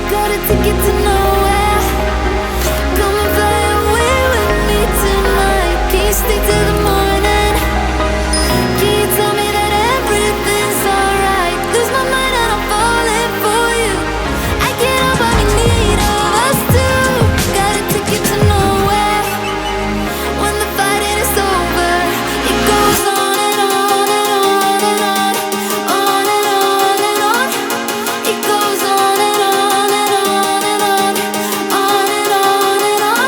got a ticket to nowhere. Come and fly away with me tonight. Can you stay till the morning? Can you tell me that everything's alright? Lose my mind and I'm falling for you. I can't help but be in need of us two. Got a ticket to nowhere. When the fighting is over, it goes on and on and on and on, on and on and on. It goes on and on and on and on, on and on and on.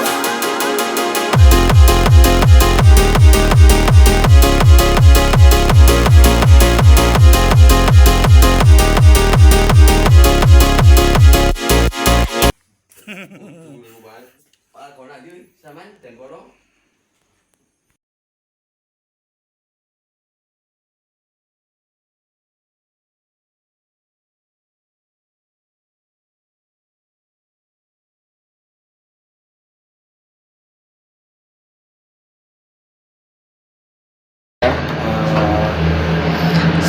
Còn lại dưới sao mấy tiền của đó.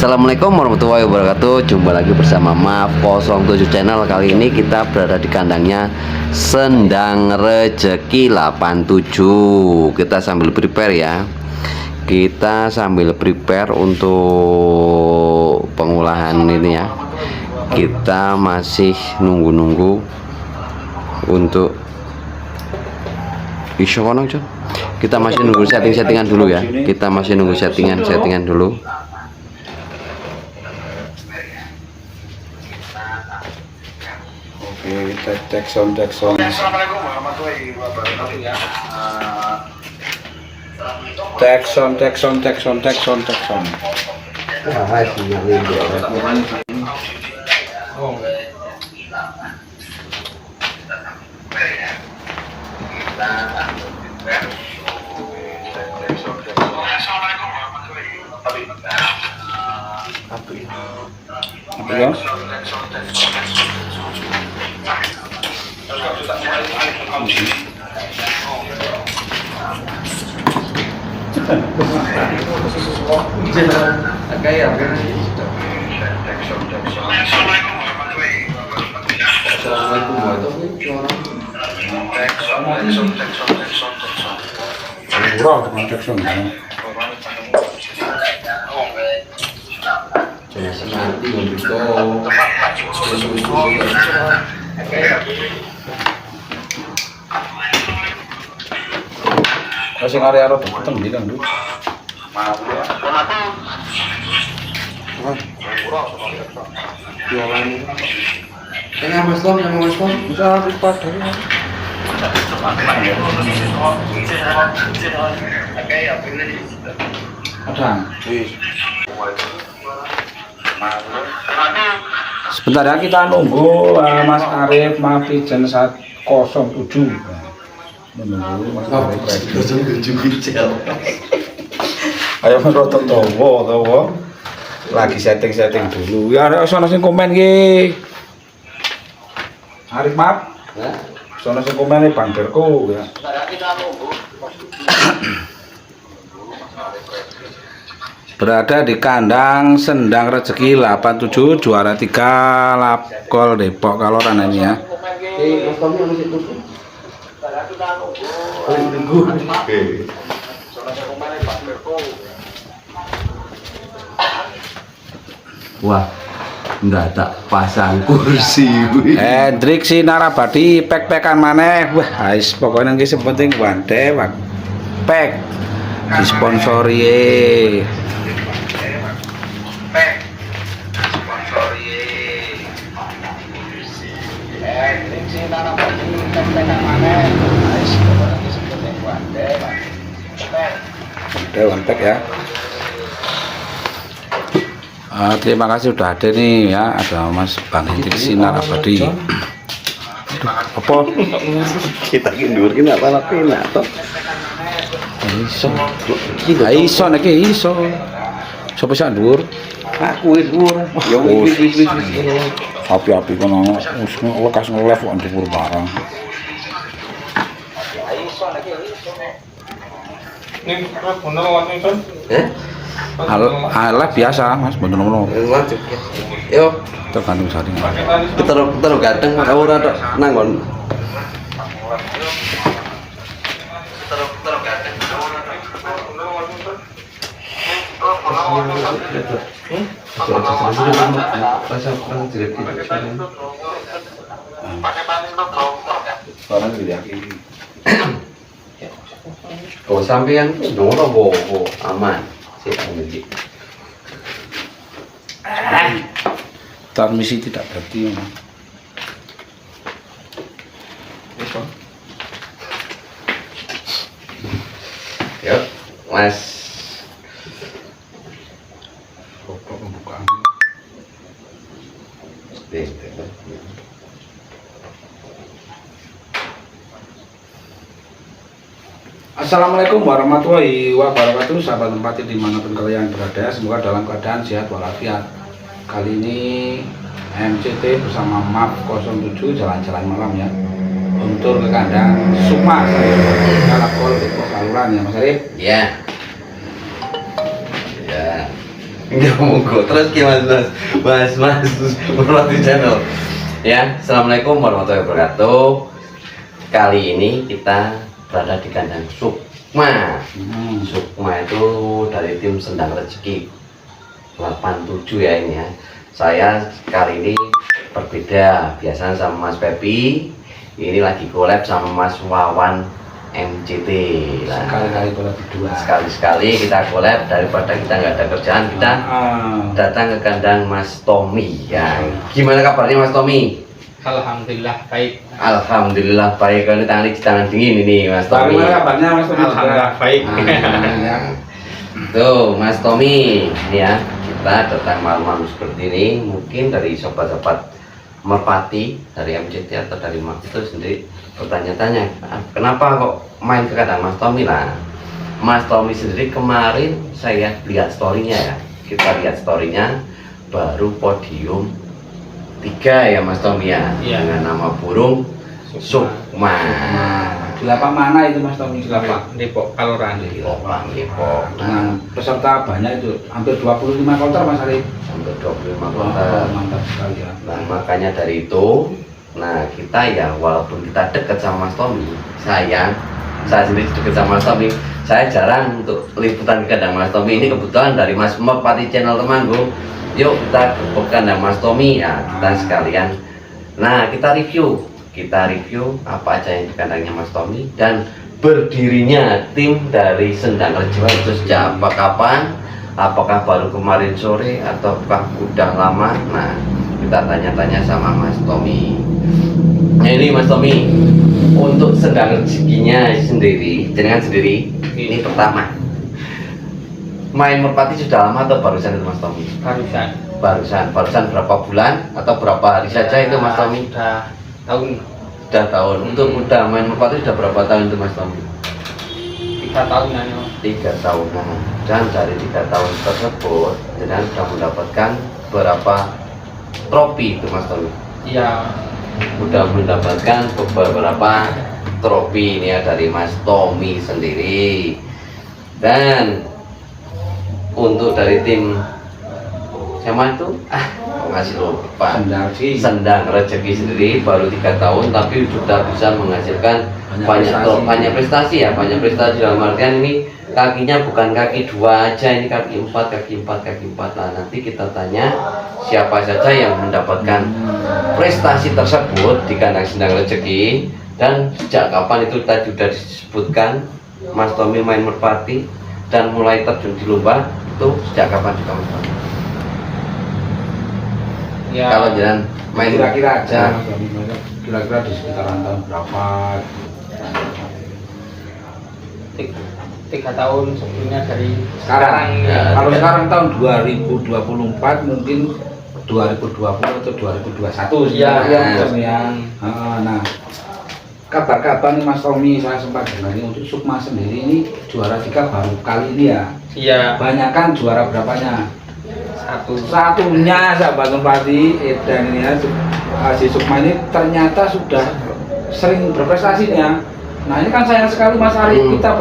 Assalamualaikum warahmatullahi wabarakatuh. Jumpa lagi bersama Maaf 07 channel. Kali ini kita berada di kandangnya Sendang Rezeki 87. Kita sambil prepare ya. Kita sambil prepare untuk pengolahan ini ya. Kita masih nunggu-nunggu untuk iso kono, Jon. Kita masih nunggu setting-settingan dulu ya. Kita masih nunggu settingan dulu. Oke, tek sound. Assalamualaikum warahmatullahi wabarakatuh ya. Tek sound. Wah, sinyalin dia. Assalamualaikum warahmatullahi wabarakatuh. Apa ya? Assalamualaikum warahmatullahi Murah dengan tek sound. Jangan senanti untuk Masih area rot ketemu di kan dulu. jualan. Tengah Mas Tom, sama Mas Tom. Bisa lipat dari. Ada. Sebentar ya, kita nunggu Mas Arif Mafijen 107. Menunggu Mas Arif. 07 Gijel. Ayo merotot towo. Lagi setting dulu. Ya ada sono sing komen ki. Arif maaf. Sono sing komen nih banderku ya. Berada di kandang Sendang Rezeki 87, juara 3 Lapkol Depok Kaloran ini ya. Mas Tommy masih tunggu. Wah, enggak tak pasang kursi. Hendrik Sinarabadi pek-pekan maneh. Wah, guys, pokoknya yang penting wante wak pek disponsori. Dewan pek ya. Terima kasih sudah ada nih ya, ada Mas Bang Hendrik Sinarabadi. Apa? Kita kindur kena apa toh? Iso nek iso. Sopo sak dhuwur? Aku dhuwur. Ya wis. Api-api kono wis lekas ngelef kok dhuwur barang. Ini bener waktu itu. Alah biasa mas, bener-bener Lanjut. Yo, tergantung saring. terus ganteng ora tok nanggon. Orang diyakini. Kau sampean ngono wo aman. Sik ngerti. Transmisi tidak berarti. Yo, Mas. Pokok pembukaan. Assalamualaikum warahmatullahi wabarakatuh. Sahabat tempati dimanapun kalian berada, semoga dalam keadaan sehat walafiat. Kali ini MCT bersama MAP 07 jalan-jalan malam ya, untuk ke kandang Sukma Kalakol Depok Kaluran ya Mas Arif. Ya. Ya. Enggak monggo. Terus gimana Mas? Mas Merpati Channel. Ya, Assalamualaikum warahmatullahi wabarakatuh. Kali ini kita berada di kandang Sukma. Sukma itu dari tim Sendang Rezeki 87 ya ini ya. Saya kali ini berbeda, biasanya sama Mas Pepi. Ini lagi collab sama Mas Wawan MCT lah. Sekali-kali collab berdua. Sekali-sekali kita collab, daripada kita nggak ada kerjaan, kita datang ke kandang Mas Tommy ya. Gimana kabarnya Mas Tommy? Alhamdulillah baik. Alhamdulillah baik. Kalau tangan dingin ini Mas Tommy. Bagaimana kabarnya Mas Tommy? Alhamdulillah baik. Ya. Tuh Mas Tommy ini ya, kita datang malam-malam seperti ini. Mungkin dari sobat-sobat Merpati dari MCT atau dari Mas itu sendiri bertanya-tanya, kenapa kok main ke kandang Mas Tommy lah. Mas Tommy sendiri kemarin saya lihat storynya ya, kita lihat storynya baru podium 3 ya Mas Tommy ya, Iya. dengan nama burung Sukma. Di lapak mana itu Mas Tommy? Lapak Depok Kaluran. Di Lopang Depok. Dengan peserta banyak itu, hampir 25 konter Mas Arif. Sampai 25 Wah, konter. mantap sekali ya. Nah makanya dari itu, nah kita ya walaupun kita dekat sama Mas Tommy, saya sendiri dekat sama Mas Tommy, saya jarang untuk liputan ke kandang Mas Tommy. Ini kebetulan dari Mas Merpati Channel temanku, yuk kita ke kandang Mas Tommy ya, kita sekalian. Nah kita review apa aja yang di kandangnya Mas Tommy dan berdirinya tim dari Sendang Rezeki itu sejak kapan, apakah baru kemarin sore ataukah udah lama. Nah kita tanya-tanya sama Mas Tommy. Nah ini Mas Tommy, untuk Sendang Rezekinya sendiri, jenengan sendiri, ini pertama main Merpati sudah lama atau barusan itu Mas Tommy? Barusan berapa bulan atau berapa hari saja itu Mas Tommy? Sudah tahun. Untuk udah main Merpati sudah berapa tahun itu Mas Tommy? 3 tahunan ya. 3 tahunan. Dan dari 3 tahun tersebut jenengan sudah mendapatkan berapa trofi itu Mas Tommy? Iya. Sudah mendapatkan beberapa trofi ini ya dari Mas Tommy sendiri. Dan untuk dari tim siapa itu? Ngasih lupa. Sendang Rezeki sendiri baru 3 tahun tapi sudah bisa menghasilkan banyak prestasi ya, banyak prestasi dalam artian ini kakinya bukan kaki 2 aja, ini kaki 4. Nah nanti kita tanya siapa saja yang mendapatkan prestasi tersebut di kandang Sendang Rezeki dan sejak kapan itu tadi sudah disebutkan Mas Tommy main Merpati dan mulai terjun di lomba itu sejak kapan juga Mas Tommy? Ya. Kalau jalan main kira-kira aja Nah, Mas Tommy, kira-kira di sekitaran tahun berapa? 3 tahun sebelumnya dari Sekarang ya. kalau sekarang tahun 2024 mungkin 2020 atau 2021 Iya, ya Mas iya. Tommy ya. Nah kabar-kabar nih Mas Tommy, saya sempat dengar ini untuk Sukma sendiri ini juara 3 baru kali ini ya. Iya. Banyakan juara berapanya? 1. Satunya sahabat Merpati dan ini ya, si Sukma ini ternyata sudah sering berprestasi nih ya. Nah ini kan sayang sekali Mas Arif, kita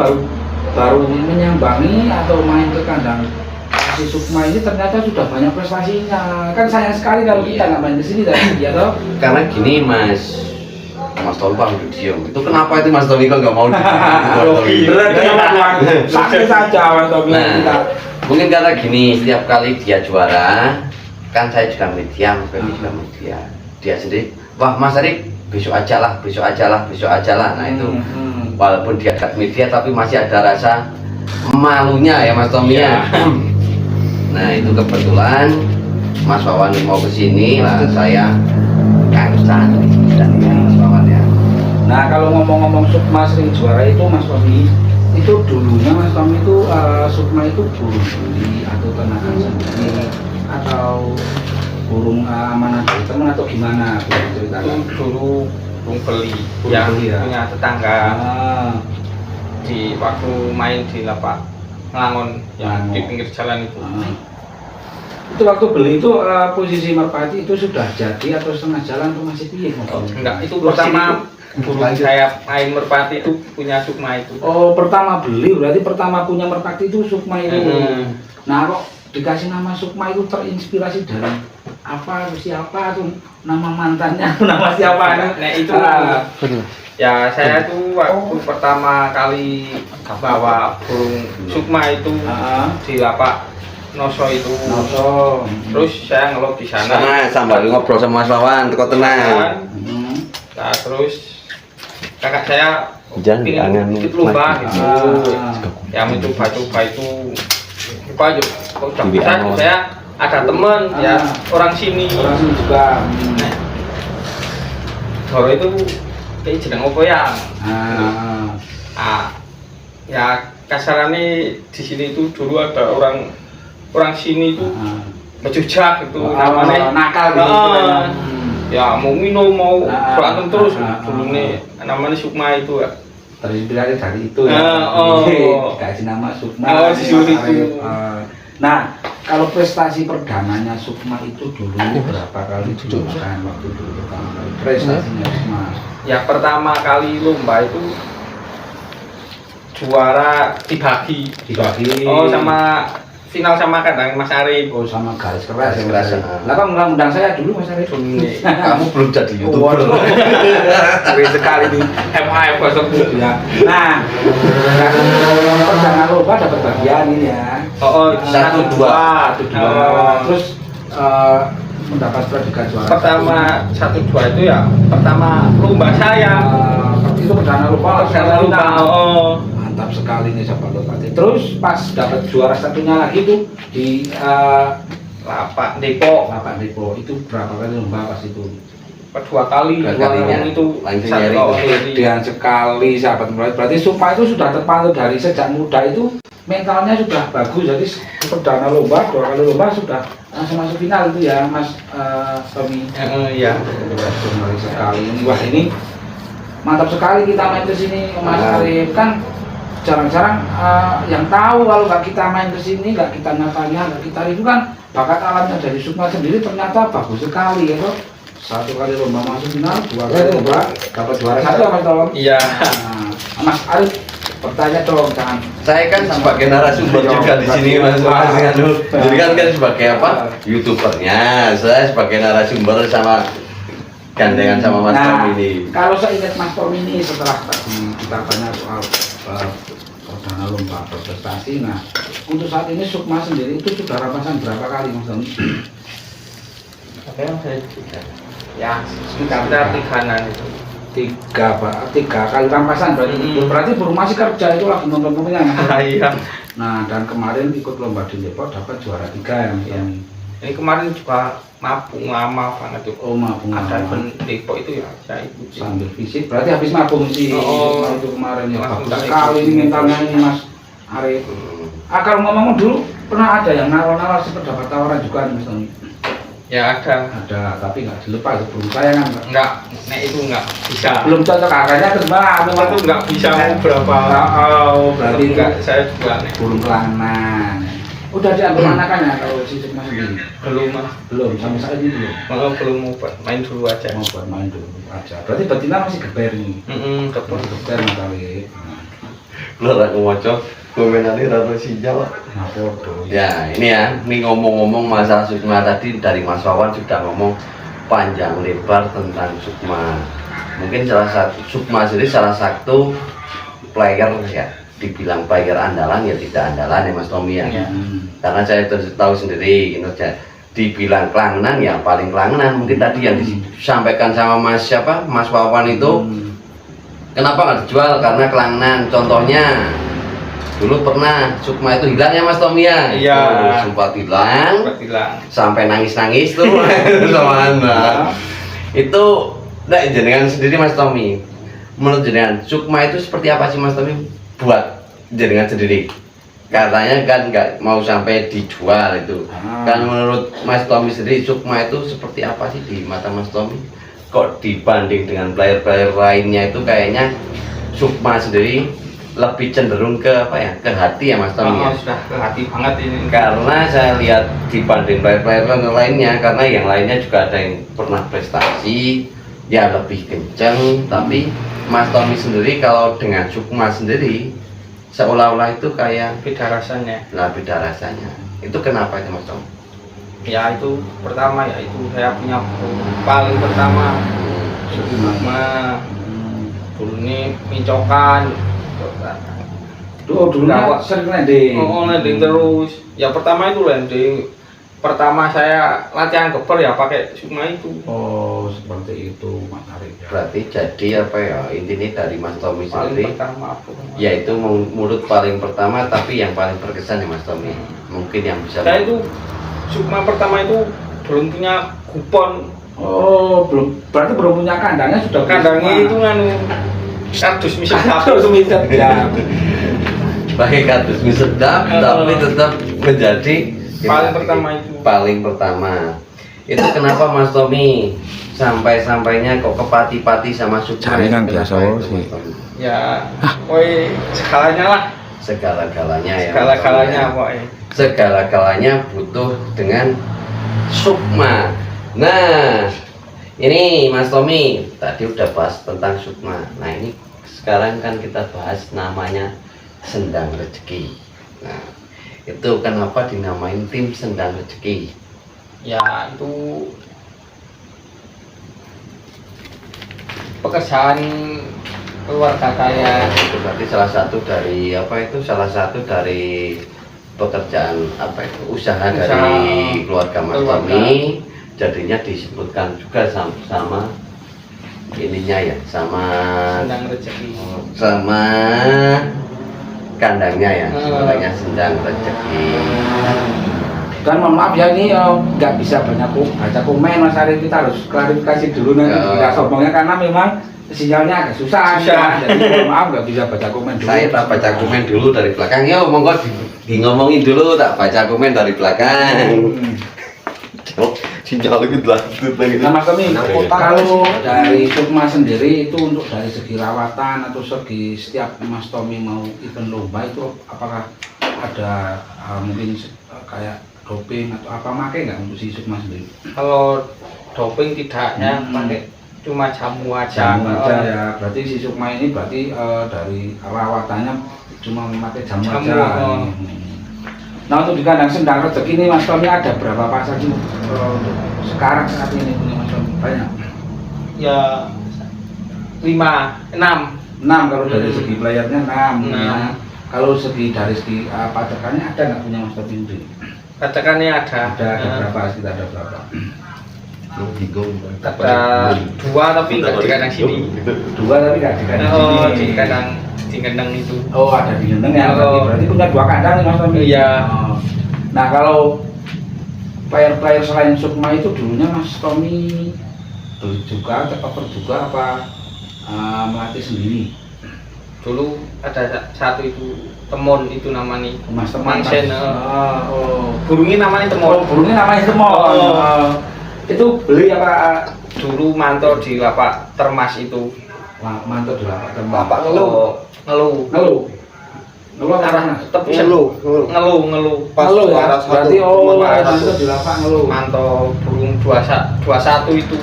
baru menyambangi atau main ke kandang si Sukma ini ternyata sudah banyak prestasinya. Kan sayang sekali kalau kita nggak main ke sini tadi, ya toh? Karena gini Mas Tommy Pak udah diem. Itu kenapa itu Mas Tommy kok nggak mau Berarti santai saja Mas Tommy kita. Mungkin karena gini, setiap kali dia juara, kan saya juga media, Mas Feby juga media. Dia sendiri, wah Mas Erik besok aja lah. Nah itu walaupun dia dekat media tapi masih ada rasa malunya ya Mas Tommy ya. Nah itu kebetulan Mas Wawan mau kesini lah, saya kangen dan ya Mas Wawan ya. Nah kalau ngomong-ngomong Sukma sering juara itu Mas Tommy, itu dulunya Mas Tommy itu Sukma itu burung beli atau ternakan sendiri atau burung amanah dari teman atau gimana? Boleh Itu ceritakan. dulu burung beli Burung yang beli, ya? punya tetangga Ah, di waktu main di lapak Ngelangon yang di pinggir jalan itu. Itu waktu beli itu posisi merpati itu sudah jadi atau setengah jalan atau masih piye? Mas Tommy? Enggak, itu pertama burung saya main merpati itu punya Sukma itu. Oh pertama beli berarti pertama punya merpati itu Sukma itu. Nah kok dikasih nama Sukma itu terinspirasi dari apa, siapa tuh nama mantannya, nama siapa? Nah itu ya saya tuh waktu pertama kali bawa burung Sukma itu di lapak Noso itu. Noso. Terus saya ngelop di sana. Sana sambil ngobrol sama Mas Wawan, teko tenang. Nah, terus kakak saya Jangan pingin diangan ikut lomba mic. gitu. Ya mencoba-coba itu apa aja kok udah Di bisa WA. tuh saya ada temen ya orang sini. Orang sini juga. Baru itu kayak jeneng apa ya? Ya kasarannya di sini itu dulu ada orang sini itu bejujak itu namanya nakal gitu. ya mau minum mau berantem terus ah, dulu nih namanya Sukma itu ya. Terinspirasi dari itu ya. Oh. Dikasih nama Sukma. Oh, disuruh itu. Nah, kalau prestasi perdananya Sukma itu dulu berapa kali dilakukan waktu dulu pertama kali prestasinya Sukma? Ya pertama kali lomba itu juara dibagi. Oh sama final sama kadang Mas Arif. Oh sama garis keras. Garis keras, Lah kok ngundang saya dulu Mas Arif? Kamu belum jadi YouTuber. Sering sekali di FHF besok. ya. Nah, perdana lomba dapat bagian ini ya. Oh, Satu, dua. Terus mendapat predikat juara. Pertama 1-2 itu ya pertama lomba saya. Itu perdana lomba. Perdana lomba. Oh. Mantap sekali nih sahabat Lopati. Terus pas dapat juara satunya lagi tuh di Lapak Depok. Lapak Depo itu berapa kali lomba pas itu? Kedua kali Dua juara kalinya. itu Langsung satu nyari. kali. Kemudian sekali sahabat Lopati. Berarti Sukma itu sudah terpantau dari sejak muda itu mentalnya sudah bagus. Jadi perdana lomba 2 kali lomba sudah langsung masuk final itu ya Mas Tommy. Iya. Menarik sekali ini. Wah ini mantap sekali kita main ke sini Mas Arif. Kan jarang-jarang yang tahu kalau nggak kita main ke sini, nggak kita nyatanya, nggak kita itu kan bakat alamnya dari Sukma sendiri ternyata bagus sekali ya toh. 1 kali lomba masuk final, 2 kali lomba dapat juara 1 Mas Tom. Iya. Nah, Mas Arif bertanya dong, jangan. Saya kan sebagai narasumber juga di sini Mas Wawan. Jadi kan sebagai apa? YouTubernya. Saya sebagai narasumber sama gandengan sama Mas Tom ini. Kalau saya ingat Mas Tom ini setelah tadi kita banyak soal perdana lomba berprestasi. Nah, untuk saat ini Sukma sendiri itu sudah rampasan berapa kali Mas Tom? Oke, ya sekitar 3-an itu. 3 kali rampasan berarti itu. Berarti belum masih kerja itu lagi nonton-nontonnya. Iya. Nah, dan kemarin ikut lomba di Depok dapat juara 3 ya Mas Tom. Ini kemarin juga mabung lama banget tuh. Oh, mabung Ada lama. event Depok itu ya saya ikuti. Sambil fisik berarti habis mabung sih. Oh. Sukma itu kemarin ya Langsung bagus tak sekali ikut. ini mentalnya ini Mas Arif. Kalau ngomong dulu pernah ada yang nawar-nawar sempat dapat tawaran juga nih Mas Tommy? Ya ada. Ada, tapi nggak dilepas belum saya kan Pak. Enggak, nek itu enggak bisa. Belum cocok akarnya terus Mbak. Itu enggak bisa mau berapa. Oh, berarti enggak saya juga nek. burung kelangan. Udah diambil anakannya kalau si Sukma sendiri? Belum Mas. Belum, sampai saat ini belum. Malah belum mau main dulu aja. Mau buat main dulu aja. Berarti betina masih geber nih. Tepat. Geber Mas Arif. Lho aku maca komenannya rata sinyal. Nah, podo. Ya ini ya, ini ngomong-ngomong masalah Sukma tadi dari Mas Wawan sudah ngomong panjang lebar tentang Sukma. Mungkin Sukma sendiri salah satu player ya, dibilang player andalan ya tidak andalan ya Mas Tommy ya. Karena saya tahu sendiri kinerja dibilang kelangenan ya paling kelangenan. Mungkin tadi yang disampaikan sama Mas Wawan itu kenapa nggak dijual karena kelangenan. Contohnya dulu pernah Sukma itu hilang ya Mas Tommy ya. Iya. Sempat hilang sampai nangis-nangis tuh sama anak. Itu nah, jenengan sendiri Mas Tommy, menurut jenengan Sukma itu seperti apa sih Mas Tommy buat jenengan sendiri? Katanya kan nggak mau sampai dijual itu. Kan menurut Mas Tommy sendiri Sukma itu seperti apa sih di mata Mas Tommy? Kok dibanding dengan player-player lainnya itu kayaknya Sukma sendiri lebih cenderung ke apa ya, ke hati ya Mas Tommy ya? Sudah ke hati banget ini. Karena saya lihat dibanding player-player lainnya, karena yang lainnya juga ada yang pernah prestasi ya lebih kenceng, tapi Mas Tommy sendiri kalau dengan Sukma sendiri seolah-olah itu kayak Beda rasanya. beda rasanya. Itu kenapa itu Mas Tommy? Ya itu pertama ya itu saya punya paling pertama Sukma. Dulu ini mincokan. Dulu sering landing. Landing terus. Ya pertama itu landing. Pertama saya latihan keper ya pakai Sukma itu. Oh, seperti itu Mas Arif. Berarti jadi apa ya, intinya dari Mas Tommy Paling sendiri pertama apa? yaitu mulut paling pertama tapi yang paling berkesan ya Mas Tommy. Mungkin yang bisa Saya itu Sukma pertama itu belum punya kupon. Oh, berarti belum punya kandangnya sudah punya Kandangnya Sukma. itu nganu kardus misi Kardus sedap ya. pakai kardus mie sedap tapi tetap menjadi Paling pertama itu. Paling pertama. Itu kenapa Mas Tommy sampai-sampainya kok kepati-pati sama Sukma? Jaringan Kenapa biasa itu, sih. Mas Tommy? Ya, woi segalanya lah. Segala-galanya ya. Segala-galanya Mas Tommy. woi. Segala-galanya butuh dengan Sukma. Nah, ini Mas Tommy tadi udah bahas tentang Sukma. Nah, ini sekarang kan kita bahas namanya Sendang Rezeki. Nah, itu kenapa dinamain tim Sendang Rezeki? Ya itu pekerjaan keluarga saya. Itu berarti salah satu dari apa itu? Salah satu dari pekerjaan apa itu? Usaha dari keluarga Mas Tommy. Jadinya disebutkan juga sama ininya ya, sama Sendang Rezeki. sama kandangnya ya, sebenarnya Sendang Rezeki. Kan mohon maaf ya ini nggak bisa banyak baca komen Mas Arif, kita harus klarifikasi dulu nanti kita sombongnya karena memang sinyalnya agak susah. Ya. Jadi mohon maaf nggak bisa baca komen dulu. Saya tak baca komen dulu dari belakang. Yo, monggo ngomongin dulu, tak baca komen dari belakang. Sinyal gitu lah. Nah Mas Tommy, kalau dari Sukma sendiri itu untuk dari segi rawatan atau segi setiap Mas Tommy mau event lomba itu apakah ada mungkin kayak doping atau apa pakai nggak untuk si Sukma sendiri? Kalau doping tidak ya, pakai cuma jamu aja. Jamu aja ya, berarti si Sukma ini berarti dari rawatannya cuma memakai jamu aja. Nah untuk di kandang Sendang Rezeki ini Mas Tommy ada berapa pasang sih untuk sekarang saat ini punya Mas Tommy? Banyak? Ya 5, 6. Kalau dari segi playernya 6 ya. Kalau dari segi pacakannya ada nggak punya Mas Tommy sendiri? Katakannya ada. Ada berapa? Kita ada berapa? Ada 2 tapi nggak di kandang sini. 2 tapi nggak di kandang sini. Di kandang itu. Oh ada di kandang ya, berarti punya 2 kandang nih Mas Tommy? Iya. Nah kalau player-player selain Sukma itu dulunya Mas Tommy juga, cepat juga apa melatih sendiri? Dulu ada satu itu temon itu namanya Mas teman Mansen. Oh, Burungnya namanya temon. burungnya namanya temon. Itu beli apa? Dulu mantor di lapak termas itu. Mantap di lapak temon. Lapak ngeluh. Ngeluh Arahnya? tetap bisa ngeluh. Pas ya? Berarti mantap di lapak ngeluh. Mantap burung 21 itu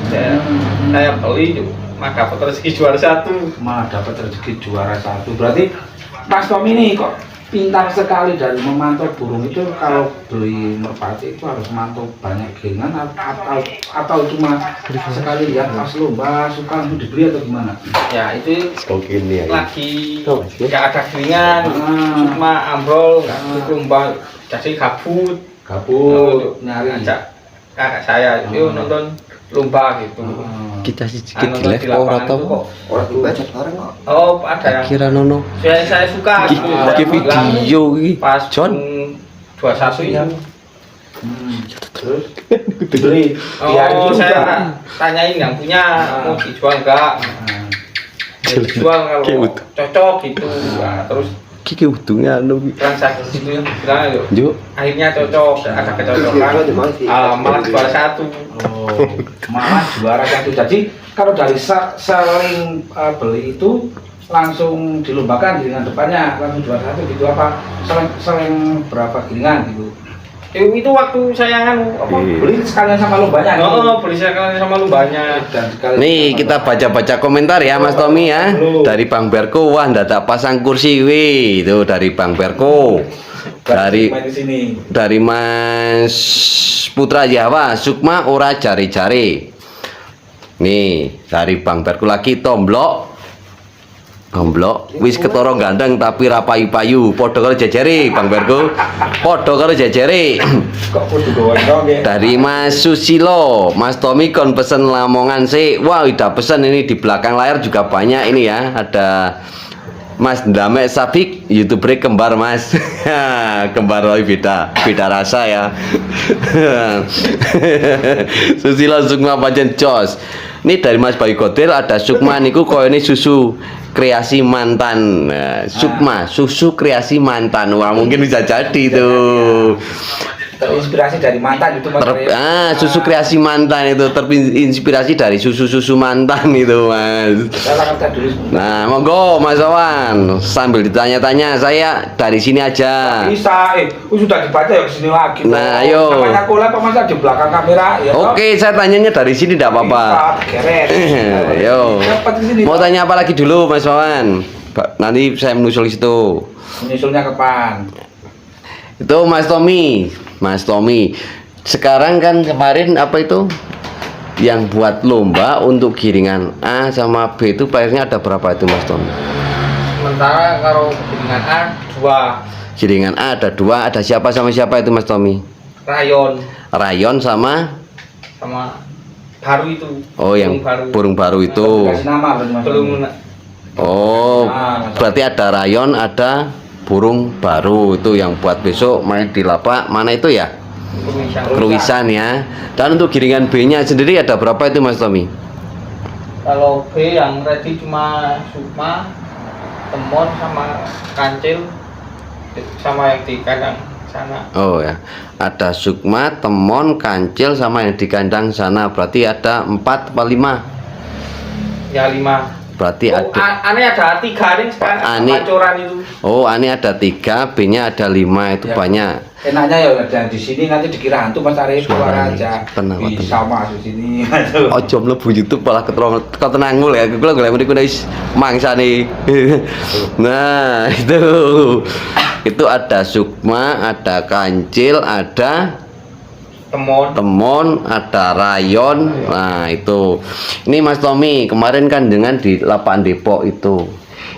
saya beli maka dapat rezeki juara 1. Malah dapat rezeki juara 1. Berarti Mas Tommy ini kok pintar sekali dari memantau burung itu. Kalau beli merpati itu harus memantau banyak giringan atau cuma sekali lihat pas lomba suka langsung dibeli atau gimana? Ya itu Oke nih. lagi nggak ada giringan, cuma ambrol, nggak lomba, jadi kabut nyari. ajak kakak saya, yuk nonton lomba gitu. Kita sih Nonton sedikit di live lapangan atau itu kok. Baca bareng kok. Oh ada yang kira nono. saya suka gitu. Saya Iki bilang, video iki. pas John. 21 itu. Terus dibeli. Oh, saya tanyain yang punya mau dijual enggak? Ya, dijual kalau cocok gitu. Nah, terus Kiki untungnya anu. transaksi itu bilang yuk. Yuk. Akhirnya cocok, ada kecocokan. Malah juara 1. Oh, malah juara satu. Jadi kalau dari sering beli itu langsung dilombakan giringan depannya langsung juara 1 gitu apa? Sering berapa giringan gitu? Itu waktu saya Beli sekalian sama lombanya. Oh, beli sekalian sama lombanya. Dan sekalian Nih kita baca-baca komentar ya Mas Tommy ya. Dari Bang Berko, wah dadak pasang kursi wih. Itu dari Bang Berko. Dari main di sini. dari Mas Putra Jawa, Sukma ora jari-jari. Nih, dari Bang Berko lagi tomblok. Tomblok wis ketara gandeng tapi ra payu-payu. Padha karo jejere Bang Berko. Padha karo jejere. Kok kudu gowo nggih. Dari Mas Susilo, Mas Tommy kon pesen Lamongan sih. Wah, udah pesen ini di belakang layar juga banyak ini ya. Ada Mas Damek Sabik, YouTuber kembar Mas. Kembar Roy beda rasa ya. Susilo Sukma pancen jos. Ini dari Mas Bayu Godel ada Sukma niku koyo ini susu kreasi mantan. Nah, Sukma susu kreasi mantan. Wah, mungkin bisa jadi tuh. Terinspirasi dari mantan itu Mas. Susu kreasi mantan itu terinspirasi dari susu mantan itu Mas. Saya langkah dulu. Nah monggo Mas Awan sambil ditanya-tanya saya dari sini aja. Bisa, sudah dibaca ya kesini lagi. Nah, ayo. Namanya kolab apa masa di belakang kamera ya? Oke saya tanyanya dari sini tidak apa-apa. Yo. Mau tanya apa lagi dulu Mas Awan? Nanti saya menyusul situ. Menyusulnya kapan? Itu Mas Tommy. Sekarang kan kemarin apa itu? Yang buat lomba untuk giringan A sama B itu playernya ada berapa itu Mas Tommy? Sementara kalau giringan A 2. Giringan A ada 2, ada siapa sama siapa itu Mas Tommy? Rayon sama baru itu. Oh yang burung baru itu. Kasih nama berarti Mas. Belum. Oh berarti ada Rayon, ada burung baru itu yang buat besok main di lapak mana itu ya? Kruisan ya. Dan untuk giringan B-nya sendiri ada berapa itu Mas Tommy? Kalau B yang ready cuma Sukma, Temon sama Kancil sama yang di kandang sana. Oh ya. Ada Sukma, Temon, Kancil sama yang di kandang sana. Berarti ada 4 atau 5? Ya 5. Berarti ada aneh ada 3 nih sekarang pancoran itu. Oh, aneh ada 3, B-nya ada 5 itu Ya. banyak. Enaknya ya ada di sini nanti dikira hantu Mas Arif keluar aja. Bisa masuk sini. Ojo mlebu YouTube malah kau tenangul ya. Kula golek mriku wis mangsane. Nah, itu ada Sukma, ada Kancil, ada Temon, ada Rayon. Nah, itu. Ini Mas Tommy, kemarin kan dengan di lapangan Depok itu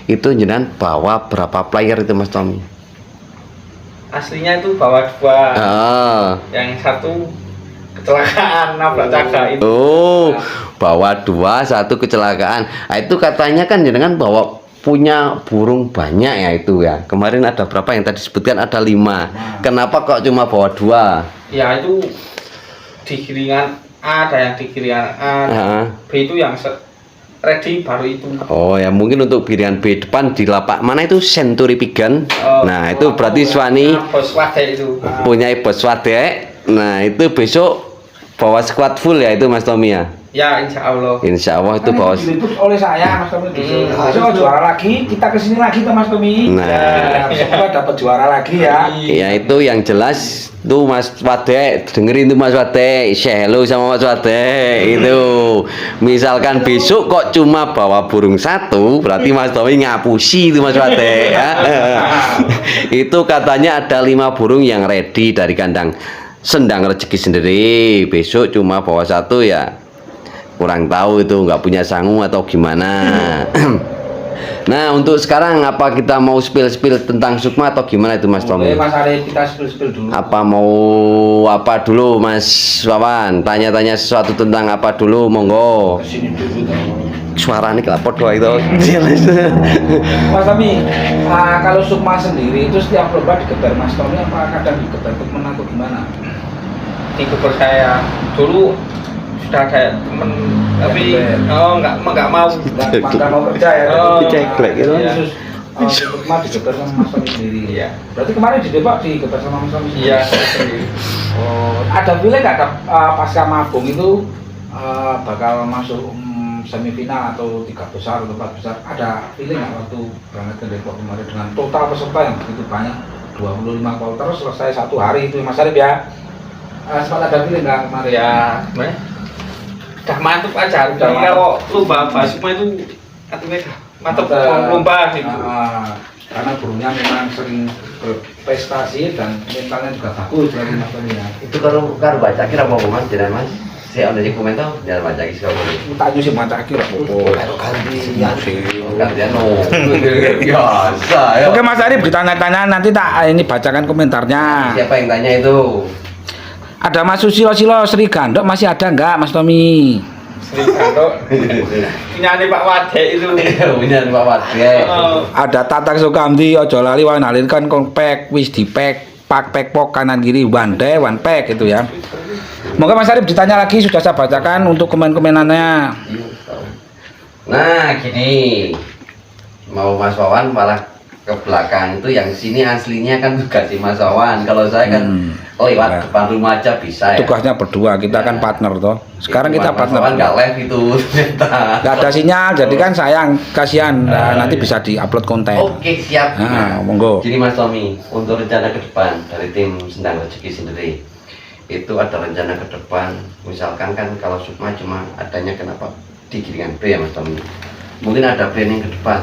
jenengan bawa berapa player itu Mas Tommy? Aslinya itu bawa 2. Yang satu kecelakaan nabrak caga itu. Oh, bawa 2, 1 kecelakaan. Nah, itu katanya kan jenengan bawa punya burung banyak ya itu ya. Kemarin ada berapa yang tadi disebutkan ada 5. Kenapa kok cuma bawa 2? Ya itu di giringan A, ada yang di giringan A, B itu yang ready baru itu. Oh ya mungkin untuk giringan B depan di lapak mana itu Century Pigeon. Nah itu berarti Swani Bos Wadek itu. punya Bos Wadek. Nah itu besok bawa squad full ya itu Mas Tommy ya. Ya insya Allah. Insya Allah itu bawa. diliput oleh saya Mas Tommy. Besok juara lagi, kita kesini lagi tuh Mas Tommy. Nah. Semoga dapat juara lagi ya. Ya itu yang jelas tuh Mas Wade, dengerin tuh Mas Wade, say hello sama Mas Wade itu. Misalkan besok kok cuma bawa burung satu, berarti Mas Tommy ngapusi itu Mas Wade ya. Itu katanya ada 5 burung yang ready dari kandang Sendang Rezeki sendiri. Besok cuma bawa satu ya. Kurang tahu itu nggak punya sangu atau gimana. Nah untuk sekarang apa kita mau spill tentang Sukma atau gimana itu Mas Tommy? Mas Arif kita spill dulu. Apa mau apa dulu Mas Wawan? Tanya-tanya sesuatu tentang apa dulu, monggo. Kesini dulu dong. Suaranya kelapot doa itu. Mas Tommy, kalau Sukma sendiri itu setiap lomba digeber Mas Tommy apa kadang digeber temen atau gimana? Di keper saya dulu sudah ada temen tapi nggak mau. Nggak mau kerja ya. Diceklek gitu. Khusus Sukma digeber sama Mas Tommy sendiri. Iya. Berarti kemarin di Depok digeber sama Mas Tommy sendiri. Iya sendiri. Oh, ada feeling nggak ada pasca mabung itu bakal masuk semifinal atau 3 besar atau 4 besar? Ada feeling nggak waktu berangkat ke Depok kemarin dengan total peserta yang begitu banyak 25 kloter selesai 1 hari itu Mas Arif ya? Sempat ada feeling nggak kemarin? Ya, udah mantep aja. Udah kalau lomba Sukma itu artinya mantep lomba gitu. Karena burungnya memang sering berprestasi dan mentalnya juga bagus dari Mas Tommy ya. Itu kalau baca kira mau Mas, jangan Mas. Saya udah di komentar, jangan baca kira boleh. Tak sih baca kira Gantian biasa ya. Oke Mas Arif ditanya-tanya nanti tak ini bacakan komentarnya. Siapa yang tanya itu? Ada Mas Susilo Sri Gandok masih ada enggak Mas Tommy? Sri Gandok punya Pak Wade itu. Punya Pak Wade. Ada Tatak Sukamti ojo lali wan alirkan kompek wis dipek pak pok kanan kiri one pack itu ya. Moga Mas Arif ditanya lagi sudah saya bacakan untuk komen-komenannya. Nah gini, mau Mas Wawan malah ke belakang itu yang sini aslinya kan juga si Mas Wawan. Kalau saya kan lewat depan rumah aja bisa ya. Tugasnya berdua, kita kan partner toh. Sekarang kita partner. Mas Wawan nggak live itu ternyata. Nggak ada sinyal, jadi kan sayang, kasihan. Nanti bisa diupload konten. Oke siap. Nah, monggo. Gini Mas Tommy, untuk rencana ke depan dari tim Sendang Rezeki sendiri, itu ada rencana ke depan. Misalkan kan kalau Sukma cuma adanya kenapa di Giringan B ya Mas Tommy. Mungkin ada planning ke depan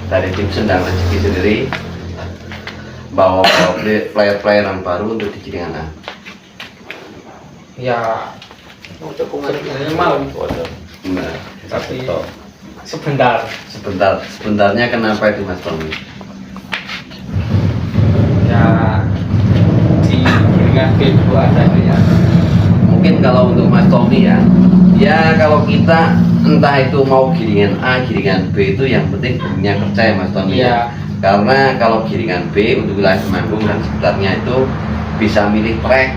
dari tim Sendang Rezeki sendiri, bawa player-player yang baru untuk di Giringan A. Ya sebenarnya mau Nah, tapi sebentarnya kenapa itu Mas Tommy? ya di Giringan B2 adanya. Mungkin kalau untuk Mas Tommy ya kalau kita entah itu mau Giringan A, Giringan B itu yang penting punya kerja ya Mas Tommy. Iya. Karena kalau Giringan B untuk wilayah Temanggung dan sekitarnya itu bisa milih trek.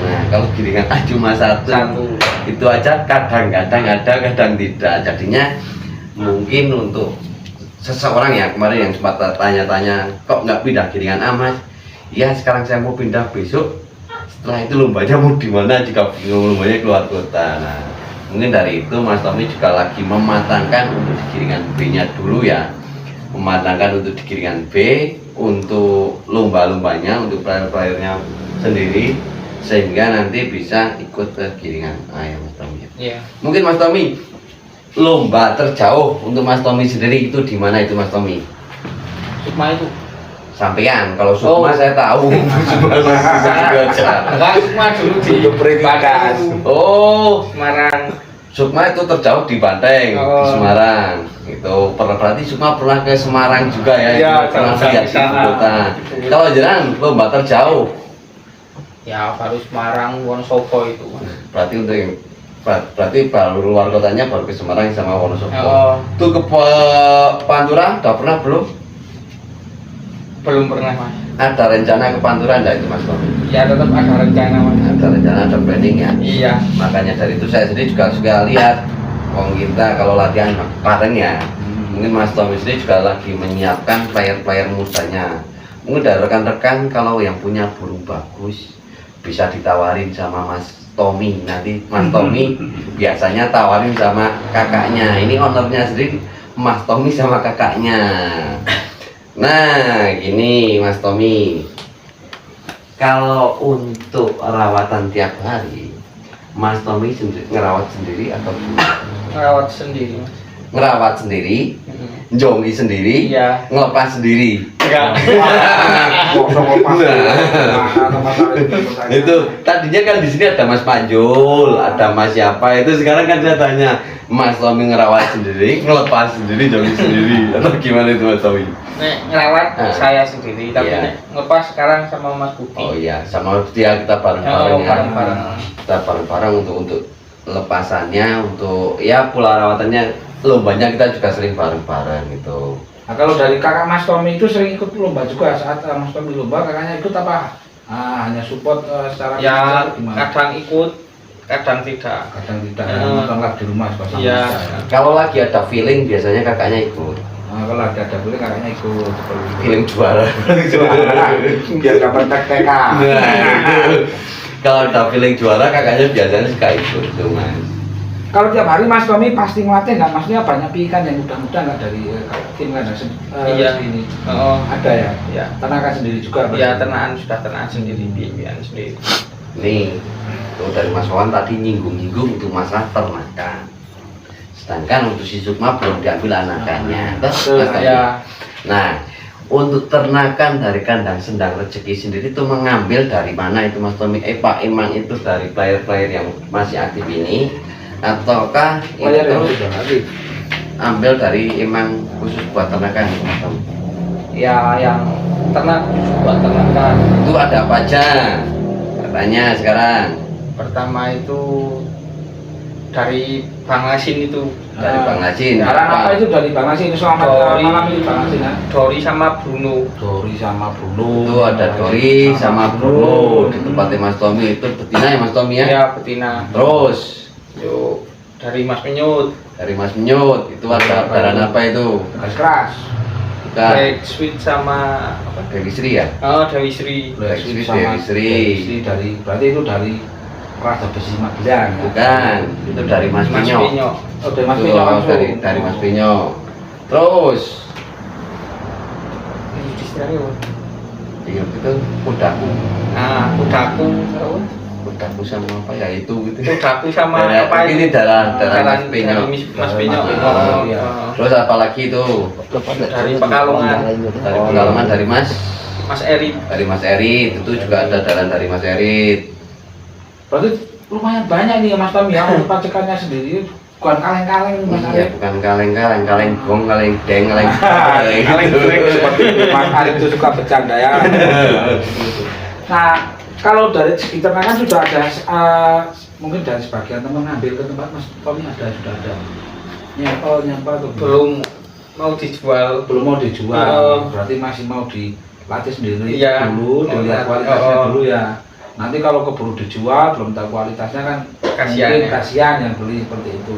Nah kalau Giringan A cuma satu itu aja kadang-kadang ada, kadang tidak. Jadinya mungkin untuk seseorang ya kemarin yang sempat tanya-tanya kok nggak pindah Giringan A Mas? Ya sekarang saya mau pindah besok. Setelah itu lombanya mau di mana jika bingung lombanya keluar kota. Nah, mungkin dari itu Mas Tommy juga lagi mematangkan untuk di Giringan B-nya dulu ya. Mematangkan untuk di Giringan B untuk lomba-lombanya, untuk player-playernya sendiri sehingga nanti bisa ikut ke Giringan A ya Mas Tommy. Iya. Mungkin Mas Tommy lomba terjauh untuk Mas Tommy sendiri itu di mana itu Mas Tommy? Sukma itu. Sampean, kalau Sukma saya tahu. Enggak, Sukma dulu di Beribadah. Oh, Semarang. Sukma itu terjauh di Banteng, di Semarang. Itu berarti Sukma pernah ke Semarang juga ya? Iya, pernah jalan-jalan di di sana. kota. Kalau jalan lomba terjauh, Ya baru Semarang, Wonosobo itu. berarti untuk yang berarti baru luar kotanya baru ke Semarang sama Wonosobo. Oh. Tuh ke Pantura, udah pernah belum? Belum pernah Mas. Ada rencana ke Pantura enggak itu Mas Tommy? Ya tetap ada rencana Mas. Ada rencana, ada planning ya. Iya. Makanya dari itu saya sendiri juga suka lihat wong kita kalau latihan kemarin ya mungkin Mas Tommy sendiri juga lagi menyiapkan player-player mudanya. Mungkin dari rekan-rekan kalau yang punya burung bagus bisa ditawarin sama Mas Tommy. Nanti Mas Tommy biasanya tawarin sama kakaknya. Ini ownernya sendiri Mas Tommy sama kakaknya. Nah, gini Mas Tommy. Kalau untuk rawatan tiap hari, Mas Tommy sendiri ngerawat sendiri atau gimana? Ngerawat sendiri, Mas. Ngerawat sendiri, jongi sendiri, Iya. ngelepas sendiri. Enggak. Itu tadinya kan di sini ada Mas Panjul, ada Mas siapa itu, sekarang kan saya tanya Mas Tommy ngerawat sendiri, ngelepas sendiri, jongi sendiri, atau gimana itu Mas Tommy? Nek ngerawat saya sendiri, tapi Iya. nek ngelepas sekarang sama Mas Budi. Oh iya, sama dia kita bareng-bareng ya. bareng-bareng. Kita bareng-bareng untuk lepasannya, untuk ya pola rawatannya, lombanya kita juga sering bareng-bareng gitu. Nah, kalau dari kakak Mas Tommy itu sering ikut lomba juga saat Mas Tommy lomba, kakaknya ikut apa? Hanya support secara Ya finansial gimana? kadang ikut, kadang tidak. Kadang tidak, Eh, nonton live di rumah sama Iya. saya. Kalau lagi ada feeling biasanya kakaknya ikut. Nah, kalau ada boleh kakaknya ikut seperti itu. Feeling juara. Biar dapat tek-tekan. Nah, itu. Kalau ada feeling juara kakaknya biasanya suka ikut tuh Mas. Kalau tiap hari Mas Tommy pasti ngelatih nggak? Maksudnya banyak ikan yang mudah-mudah nggak dari tim kan Iya. ini? Oh, Ada ya? ya. Ternakan sendiri juga? Ya ternakan sudah ternakan sendiri, biayan sendiri. Nih, tuh dari Mas Wawan tadi nyinggung-nyinggung untuk masalah ternakan. Sedangkan untuk si Sukma belum diambil anakannya. Terus, Mas Tommy. Ya, Nah, untuk ternakan dari kandang Sendang Rezeki sendiri itu mengambil dari mana itu Mas Tommy? Pak Imang itu dari player-player yang masih aktif ini, ataukah Player yang itu sudah aktif. ambil dari emang khusus buat ternakan Mas Tommy? ya yang ternak buat ternakan. Itu ada apa aja? Katanya sekarang Pertama itu dari Banglasin itu, dari Bang Lajin. Sekarang apa itu dari Bang Nasi? Ini selamat Dori. malam ini Bang Nasi ya? Dori sama Bruno. Dori sama Bruno. Itu ada Dori sama Bruno di tempatnya Mas Tommy, itu betina ya Mas Tommy ya? Ya betina. Terus Yuk dari Mas Penyut, dari Mas Menyut itu ada daran apa itu? Gas keras. Bukan Black Sweet sama apa? Dewi Sri ya? Oh Dewi Sri. Black Sweet sama Dewi Sri. Dewi Sri dari berarti itu dari Rasa Besi Magelang. ya? Bukan, itu dari Mas Mas Pinyo. Pinyo. Oh dari Mas Itu Pinyo langsung. dari Mas Pinyo. Terus Ini istilahnya apa? iya itu kudaku. Nah, kudaku, Kudaku sama apa ya itu gitu. kudaku sama Daran- apa ini daran Mas Pinyo. Mas Pinyo. Mas Pinyo, Oh, iya. oh. Terus apa lagi itu? Dari Pekalongan. Dari Pekalongan dari Mas Mas Eri. Erit itu juga ada daran dari Mas Erit. Berarti lumayan banyak nih Mas Tommy yang pacekannya sendiri. Bukan kaleng-kaleng Mas Iya, Arif. bukan kaleng-kaleng, kaleng gong, kaleng deng, kaleng Kaleng seperti itu. Mas Arif itu suka bercanda ya. Nah, kalau dari segi ternakan sudah ada mungkin dari sebagian teman ngambil ke tempat Mas Tommy sudah ada nyempel tuh Belum mau dijual. belum mau dijual. Oh. Berarti masih mau dilatih sendiri Iya. dulu, dilihat Oh, kualitasnya oh. dulu ya. Nanti kalau keburu dijual belum tahu kualitasnya kan Kasihan mungkin ya. kasihan yang beli seperti itu.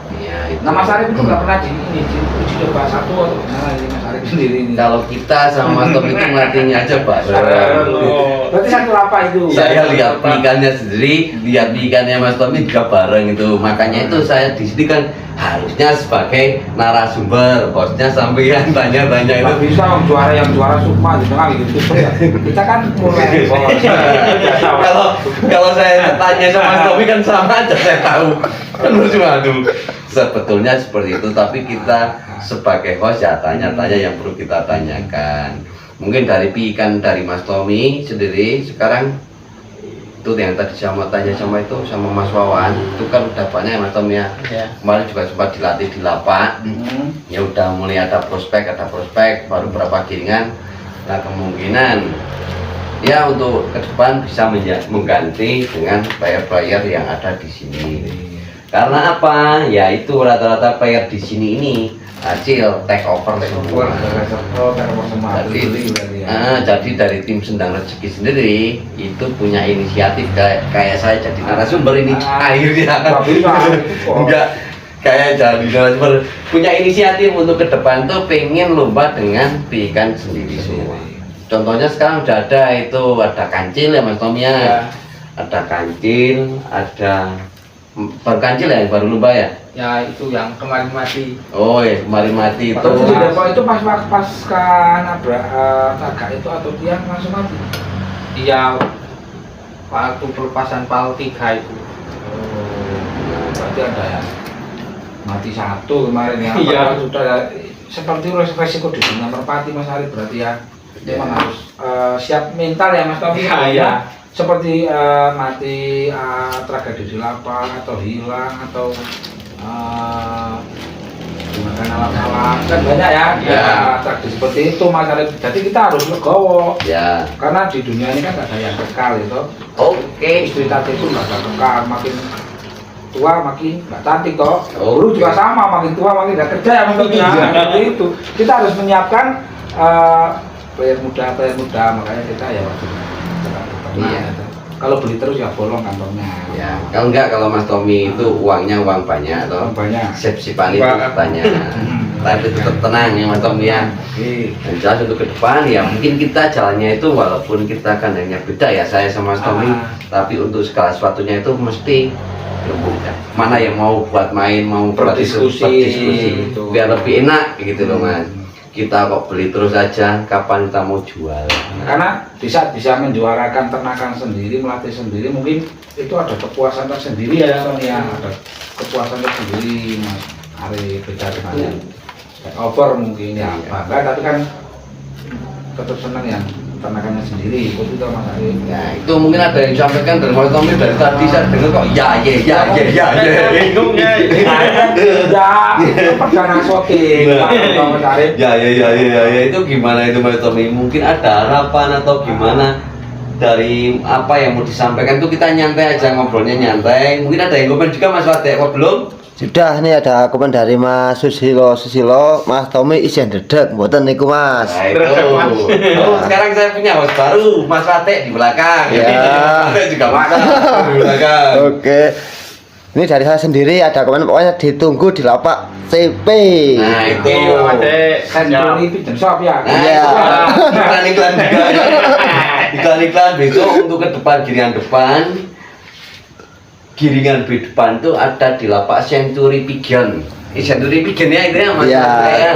Iya, itu. Nah Mas Arif itu nggak pernah di uji coba satu atau gimana ini Mas Arif sendiri ini? Kalau kita sama Mas Tom itu ngelatihnya aja bareng. Oh. Berarti satu apa itu? Saya lihat ikannya sendiri, lihat ikannya Mas Tommy juga bareng itu. Makanya itu saya di sini kan harusnya sebagai narasumber, bosnya sampai yang tanya-tanya Nggak itu. bisa om, yang juara Sukma di tengah gitu ya. Kita kan mulai bos. Kalau saya tanya sama Mas Tommy kan sama aja saya tahu. Kan cuma aduh. Sebetulnya seperti itu, tapi kita sebagai host ya tanya-tanya yang perlu kita tanyakan. Mungkin dari ikan dari Mas Tommy sendiri sekarang itu yang tadi sama tanya sama itu sama Mas Wawan itu kan udah banyak ya Mas Tommy ya. Ya. Kemarin juga sempat dilatih di lapak. Ya udah mulai ada prospek baru berapa giringan. Nah kemungkinan ya untuk ke depan bisa mengganti dengan player-player yang ada di sini. Karena apa? Ya itu rata-rata player di sini ini hasil take over semua. Jadi dari tim Sendang Rezeki sendiri itu punya inisiatif kayak saya jadi narasumber ini akhirnya enggak kayak jadi narasumber punya inisiatif untuk ke depan tuh pengen lomba dengan ikan sendiri semua. Contohnya sekarang udah ada itu ada kancil ya Mas Tommy ya. ada kancil, ada baru kancil ya, baru lumba ya. Ya itu yang kemarin mati. Oh ya, kemarin mati itu. Berarti di Depok itu pas nabrak taga itu atau dia langsung mati? Iya, waktu pelepasan PAL 3 itu. Berarti ada ya mati satu kemarin ya. Iya. Sudah seperti resiko di dunia merpati Mas Arif berarti ya. Memang harus siap mental ya Mas Tommy. Iya. Seperti mati tragedi di lapang atau hilang atau gunakan alam-alam kan banyak ya. Ya. Tragedi seperti itu Mas Arif. Jadi kita harus legowo. Ya. Karena di dunia ini kan gak ada yang kekal itu. Oke. Istri tadi itu nggak ada kekal, makin tua makin nggak cantik toh. Oh, Dulu juga sama, makin tua makin nggak kerja ya maksudnya. Seperti itu. Kita harus menyiapkan player muda, makanya kita ya waktu Iya. Kalau beli terus ya bolong kantongnya. Ya, kalau enggak kalau Mas Tommy itu uangnya uang banyak toh. Banyak. Sip-sipan itu banyak. Tapi tetap tenang ya Mas Tommy ya. Dan jelas untuk ke depan ya mungkin kita jalannya itu walaupun kita kan hanya beda ya saya sama Mas Tommy, tapi untuk segala sesuatunya itu mesti bermudah. Mana yang mau buat main, mau buat Berdiskusi, gitu. biar lebih enak gitu loh Mas. Kita kok beli terus aja, kapan kita mau jual? Karena di saat bisa menjuarakan ternakan sendiri, melatih sendiri, mungkin itu ada kepuasan tersendiri ya Tony ya. Ada kepuasan tersendiri Mas Arif, beda dengan over mungkin ya bangga, tapi kan tetap senang yang ternakannya sendiri, itu Mas Arif. Ya itu mungkin ada yang disampaikan dari Mas Tommy dari tadi saya dengar kok ya. Bingung ya. Ya, perdana shooting Mas Arif. Ya itu gimana itu Mas Tommy? Mungkin ada harapan atau gimana dari apa yang mau disampaikan itu kita nyantai aja ngobrolnya nyantai. Mungkin ada yang komen juga Mas Wate, kok belum? Sudah nih ada komen dari Mas Susilo, Mas Tommy isian dedek, mboten niku Mas. Nah, itu. Oh, sekarang saya punya host baru, Mas Wate di belakang. Ya. Mas Wate juga makan di belakang. Oke. Ini dari saya sendiri ada komen pokoknya ditunggu di lapak CP. Nah, itu. Sendiri pigeon shop ya. Nah, Iya. itu iklan juga. Iklan besok untuk ke depan giringan depan tuh ada di lapak Century Pigeon. Century Pigeon ya itu ya Mas. Iya. Ya.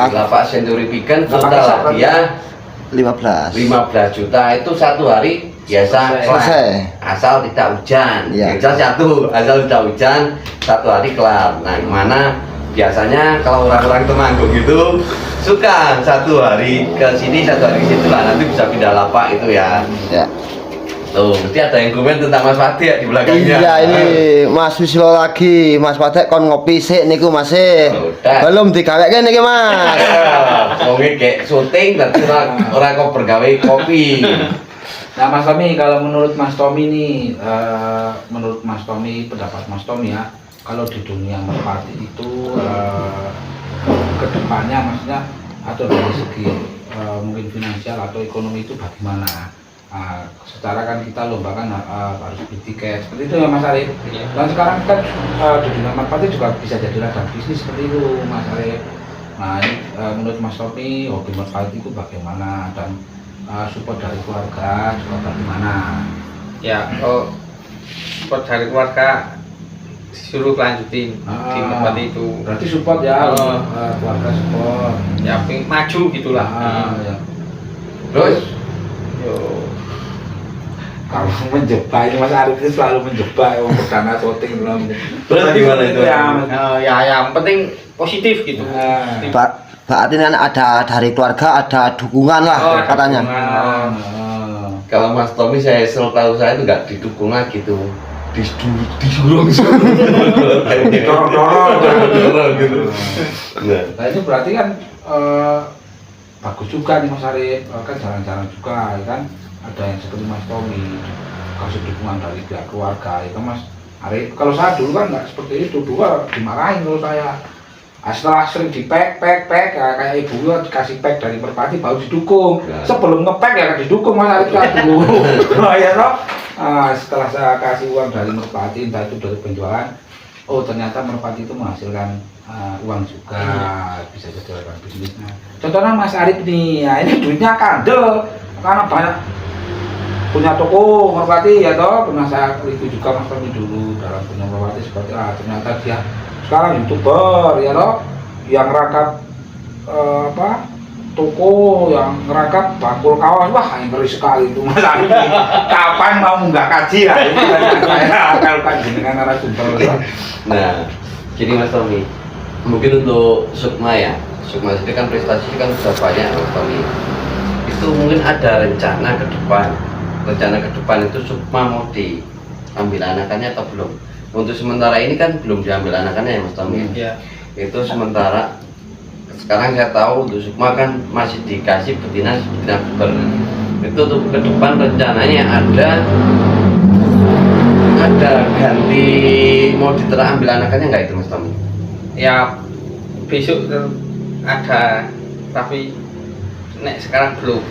Di lapak Century Pigeon total dia 15. 15 juta itu satu hari biasa Selesai. asal tidak hujan. Iya. Yang jelas asal tidak hujan satu hari kelar. Nah, gimana biasanya kalau orang-orang Temanggung gitu suka satu hari ke sini satu hari ke situ lah, nanti bisa pindah lapak itu ya. Ya. Tuh, mesti ada yang komen tentang Mas Wate ya di belakangnya. Iya ini Mas Susilo lagi, Mas Patek kon ngopi sik niku Mas e. Udah. Belum digaweke niki Mas. Wonge kayak syuting tapi orang kok bergawe kopi. Nah Mas Tommy, kalau menurut Mas Tommy nih, menurut Mas Tommy, pendapat Mas Tommy ya, kalau di dunia merpati itu kedepannya maksudnya atau dari segi mungkin finansial atau ekonomi itu bagaimana? Secara kan kita lomba kan harus beli tiket seperti itu ya Mas Arif. Dan sekarang kan di dunia merpati juga bisa jadi ladang bisnis seperti itu Mas Arif. Nah ini menurut Mas Tommy hobi merpati itu bagaimana dan support dari keluarga juga bagaimana? Ya, support dari keluarga disuruh lanjutin di merpati itu. Berarti support ya, keluarga support. Ya, pengen maju gitulah. Ya. Terus Yo. Kalau menjebak ini Mas Arif itu selalu menjebak perdana syuting belum. Terus gimana itu? Ya, yang penting positif gitu. Berarti kan ada dari keluarga ada dukungan lah Oh, katanya. kalau Mas Tommy saya selalu tahu saya itu nggak didukung lagi tuh. Disuruh didorong gitu. Nah itu berarti kan bagus juga nih Mas Arif, kan jarang-jarang juga ya kan ada yang seperti Mas Tommy kasih dukungan dari pihak keluarga itu Mas Arif. Kalau saya dulu kan nggak seperti itu, dulu dimarahin kalau saya. Setelah sering dipek kayak ibu gua dikasih pek dari merpati baru didukung. Sebelum ngepek ya didukung Mas Arif kan dulu. Oh ya toh. Setelah saya kasih uang dari merpati entah itu dari penjualan, oh ternyata merpati itu menghasilkan uang juga, bisa jadi ladang bisnisnya. Contohnya Mas Arif nih, ya ini duitnya kandel karena banyak punya toko Merpati ya toh, pernah saya review juga Mas Tommy dulu dalam punya Merpati seperti ternyata dia sekarang YouTuber ya toh, yang rangkap toko yang ngerangkap bakul kawas. Wah ngeri sekali itu Mas Ari. Kapan mau nggak kaji ya ini saya akalkan dengan narasumber. Nah, jadi Mas Tommy, mungkin untuk Sukma ya, Sukma sendiri kan prestasi kan sudah banyak Mas Tommy. Itu mungkin ada rencana ke depan itu Sukma mau diambil anakannya atau belum? Untuk sementara ini kan belum diambil anakannya ya Mas Tommy. Iya. Itu sementara. Sekarang saya tahu untuk Sukma kan masih dikasih betina ber. Itu untuk ke depan rencananya ada ganti mau ambil anakannya nggak itu Mas Tommy? Ya besok ada, tapi sekarang belum.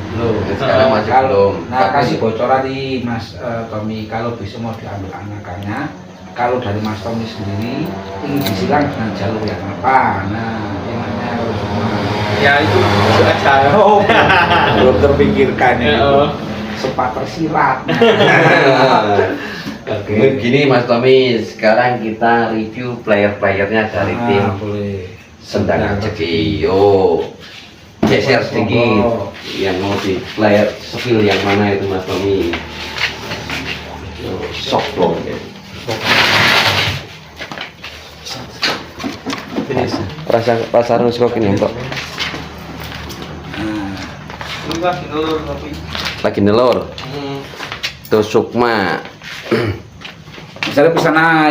Sekarang masih belum. Nah kasih bocoran di Mas Tommy, kalau besok mau diambil anakannya, kalau dari Mas Tommy sendiri ingin disilang dengan jalur yang apa? Nah gimana kalau semua? Ya itu aja. Oh, belum terpikirkan itu. Sempat tersirat. Oke. Gini Mas Tommy, sekarang kita review player-playernya dari tim boleh. Sendang Rezeki. Yo, geser sedikit. Yang mau di player skill yang mana itu Mas Tommy? Sok dong. Rasa harus kok ini Mbak. Lagi nelur. Tuh Sukma. Misalnya pesana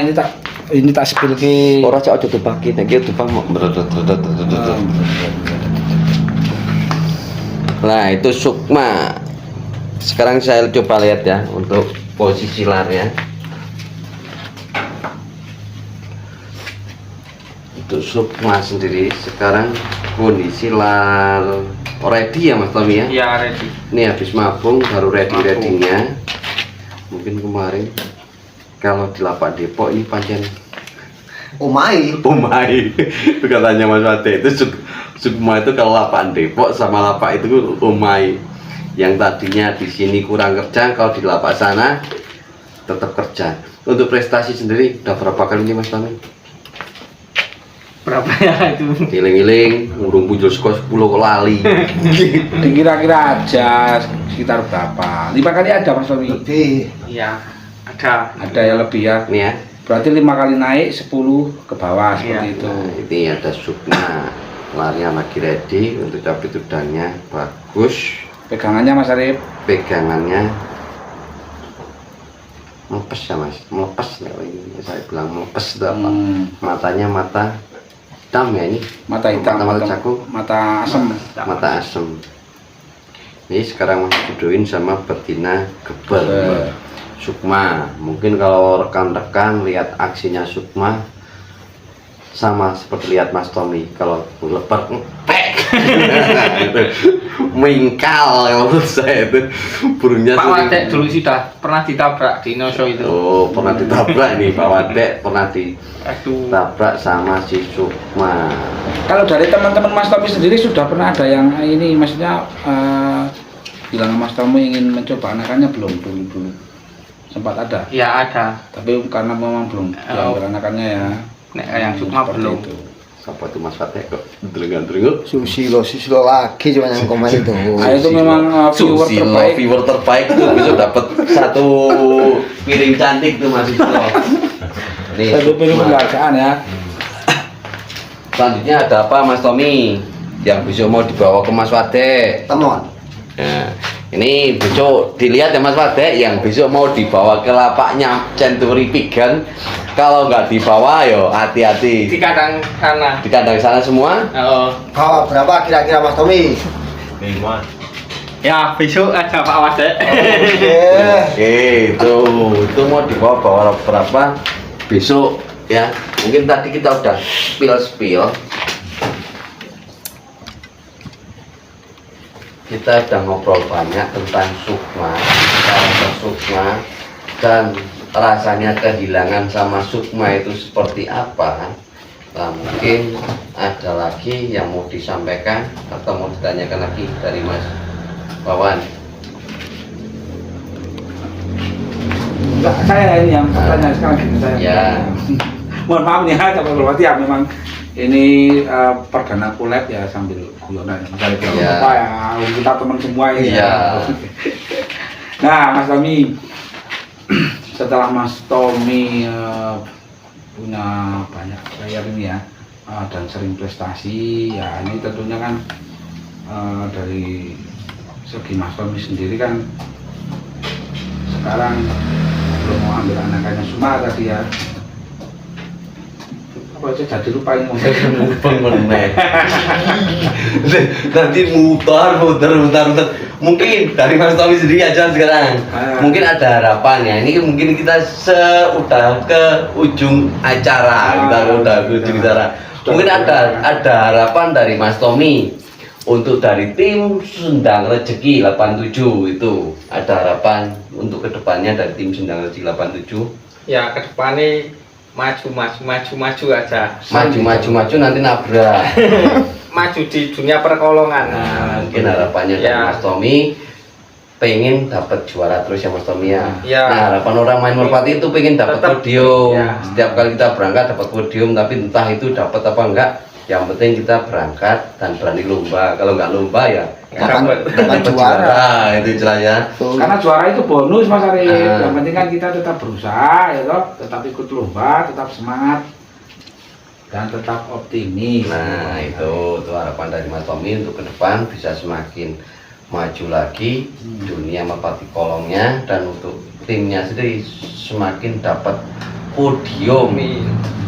ini tak spill ke. Ora cok aja dibagi, nek iki dibang mau. Nah, itu Sukma. Sekarang saya coba lihat ya untuk posisi larnya. Untuk Sukma sendiri sekarang kondisi lar ready ya Mas Tommy ya? Iya ready. Ini habis mabung baru ready-nya. Mungkin kemarin kalau di Lapak Depok ini pancen Umai. itu katanya Mas Wade itu Sukma itu kalau Lapak Depok sama Lapak itu Umai. Yang tadinya di sini kurang kerja, kalau di Lapak sana tetap kerja. Untuk prestasi sendiri udah berapa kali nih Mas Tommy? Berapa ya itu? Giling-giling, urung muncul sekolah 10 kok lali. Kira-kira aja sekitar berapa? 5 kali ada Mas Tommy? Lebih. Iya ada. Ada yang lebih ya. Ini ya. Berarti 5 kali naik 10 ke bawah seperti Iya. itu. Nah, ini ada Sukma. Larinya lagi ready untuk cabai udangnya bagus. Pegangannya Mas Arif. Pegangannya mepes ya Mas, melepas ya ini saya bilang melepas itu apa? Matanya mata hitam ya ini, Mata hitam, mata cakung, mata asem. mata asem. Ini sekarang masih dijodohin sama betina gebel Sukma. Mungkin kalau rekan-rekan lihat aksinya Sukma sama seperti lihat Mas Tommy, kalau lebar ngepek itu mingkal kalau menurut saya itu burungnya. Pak Wadek dulu sudah pernah ditabrak di Noso itu. Oh, pernah ditabrak nih Pak Wadek, pernah ditabrak sama si Sukma. Kalau dari teman-teman Mas Tommy sendiri sudah pernah ada yang ini, maksudnya bilang Mas Tommy ingin mencoba anakannya belum dulu sempat ada, Ya ada. tapi karena memang belum diambil anakannya ya. Nek yang Sukma Seperti belum. itu. Siapa tuh Mas Wadek kok drengan-drengan? Susilo lagi cuma yang komen itu. Nah, itu memang viewer terbaik tuh bisa dapat satu piring cantik tuh Mas Susilo. Nih, Satu piring Sukma. penghargaan ya. Selanjutnya ada apa Mas Tommy yang besok mau dibawa ke Mas Wadek? Temon. Nah, ini besok dilihat ya Mas Wadek yang besok mau dibawa ke lapaknya Century Pigeon. Kalau nggak dibawa yo hati-hati. Di kandang sana. Di kandang sana semua. Oh. Bawa berapa kira-kira Mas Tommy? Ya besok ada Pak Wadek. Oke, itu mau dibawa berapa besok ya. Mungkin tadi kita udah spill. Kita udah ngobrol banyak tentang Sukma, dan rasanya kehilangan sama Sukma itu seperti apa. Nah, mungkin ada lagi yang mau disampaikan atau mau ditanyakan lagi dari Mas Wawan. enggak, saya ini yang bertanya sekarang gini saya. Ya. Mohon maaf nih ya, Bapak Bupati ya, memang ini perdana kulep ya sambil guyonan Mas Arif. Ya. Apa ya, kita teman semua ini. Iya. Nah, Mas Tommy, setelah Mas Tommy punya banyak player ini ya, dan sering prestasi, ya ini tentunya kan dari segi Mas Tommy sendiri kan sekarang belum mau ambil anak-anaknya Suma tadi ya. Apa aja jadi lupa ini Mubeng meneh. Nanti mutar. Mungkin dari Mas Tommy sendiri aja sekarang. Mungkin ada harapan ya. Ini mungkin kita udah ke ujung acara, kita udah ke ujung acara. Mungkin ada harapan dari Mas Tommy untuk dari tim Sendang Rezeki 87 itu. Ada harapan untuk kedepannya dari tim Sendang Rezeki 87. Ya kedepannya maju aja. Maju nanti nabrak. Maju di dunia perkolongan. Nah, mungkin harapannya dari Ya. Mas Tommy pengen dapat juara terus ya Mas Tommy ya. Ya. Nah, harapan orang main merpati itu pengen dapat Tetap, podium. ya. Setiap kali kita berangkat dapat podium, tapi entah itu dapat apa enggak. Yang penting kita berangkat dan berani lomba. Kalau enggak lomba ya Dapat dapat juara. Itu istilahnya. karena juara itu bonus Mas Arif. Ah. Yang penting kan kita tetap berusaha ya toh, tetap ikut lomba, tetap semangat dan tetap optimis. Nah, itu harapan dari Mas Tommy untuk ke depan bisa semakin maju lagi dunia merpati kolongnya, dan untuk timnya sendiri semakin dapat podium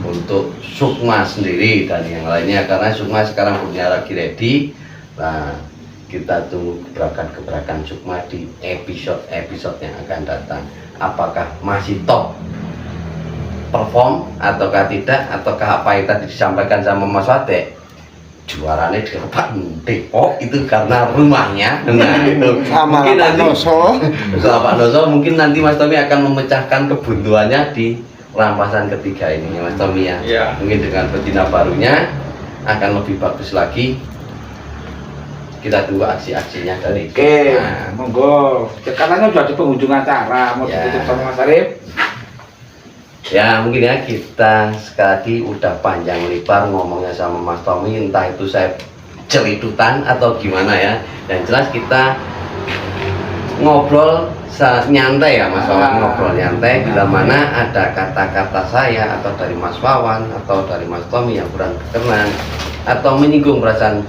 untuk Sukma sendiri dan yang lainnya, karena Sukma sekarang punya lagi ready. Nah, kita tunggu gebrakan-gebrakan Sukma di episode yang akan datang. Apakah masih top perform ataukah tidak, ataukah apa yang tadi disampaikan sama Mas Wate, juaranya di Depok itu karena rumahnya. Nah, itu Sama mungkin Pak nanti Noso. sama Pak Noso mungkin nanti Mas Tommy akan memecahkan kebuntuannya di rampasan ketiga ini Mas Tommy ya. Ya. Mungkin dengan betina barunya akan lebih bagus lagi. Kita tunggu aksi-aksinya dari Oke, Nah, monggo. Katanya udah di penghujung acara, mau Ya. ditutup sama Mas Arif. ya mungkin ya, kita sekali udah panjang lebar ngomongnya sama Mas Tommy, entah itu saya celidutan atau gimana ya. Yang jelas kita ngobrol nyantai ya Mas Wawan, ngobrol nyantai bila mana ada kata-kata saya atau dari Mas Wawan atau dari Mas Tommy yang kurang berkenan atau menyinggung perasaan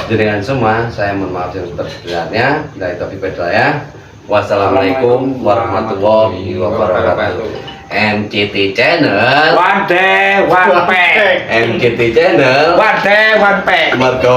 jenengan semua, saya mohon maaf yang sebesar-besarnya. Bila itu ya. Wassalamualaikum warahmatullahi wabarakatuh. MCT Channel, Wade, one pack. MCT Channel, Wade, one pack. Margo.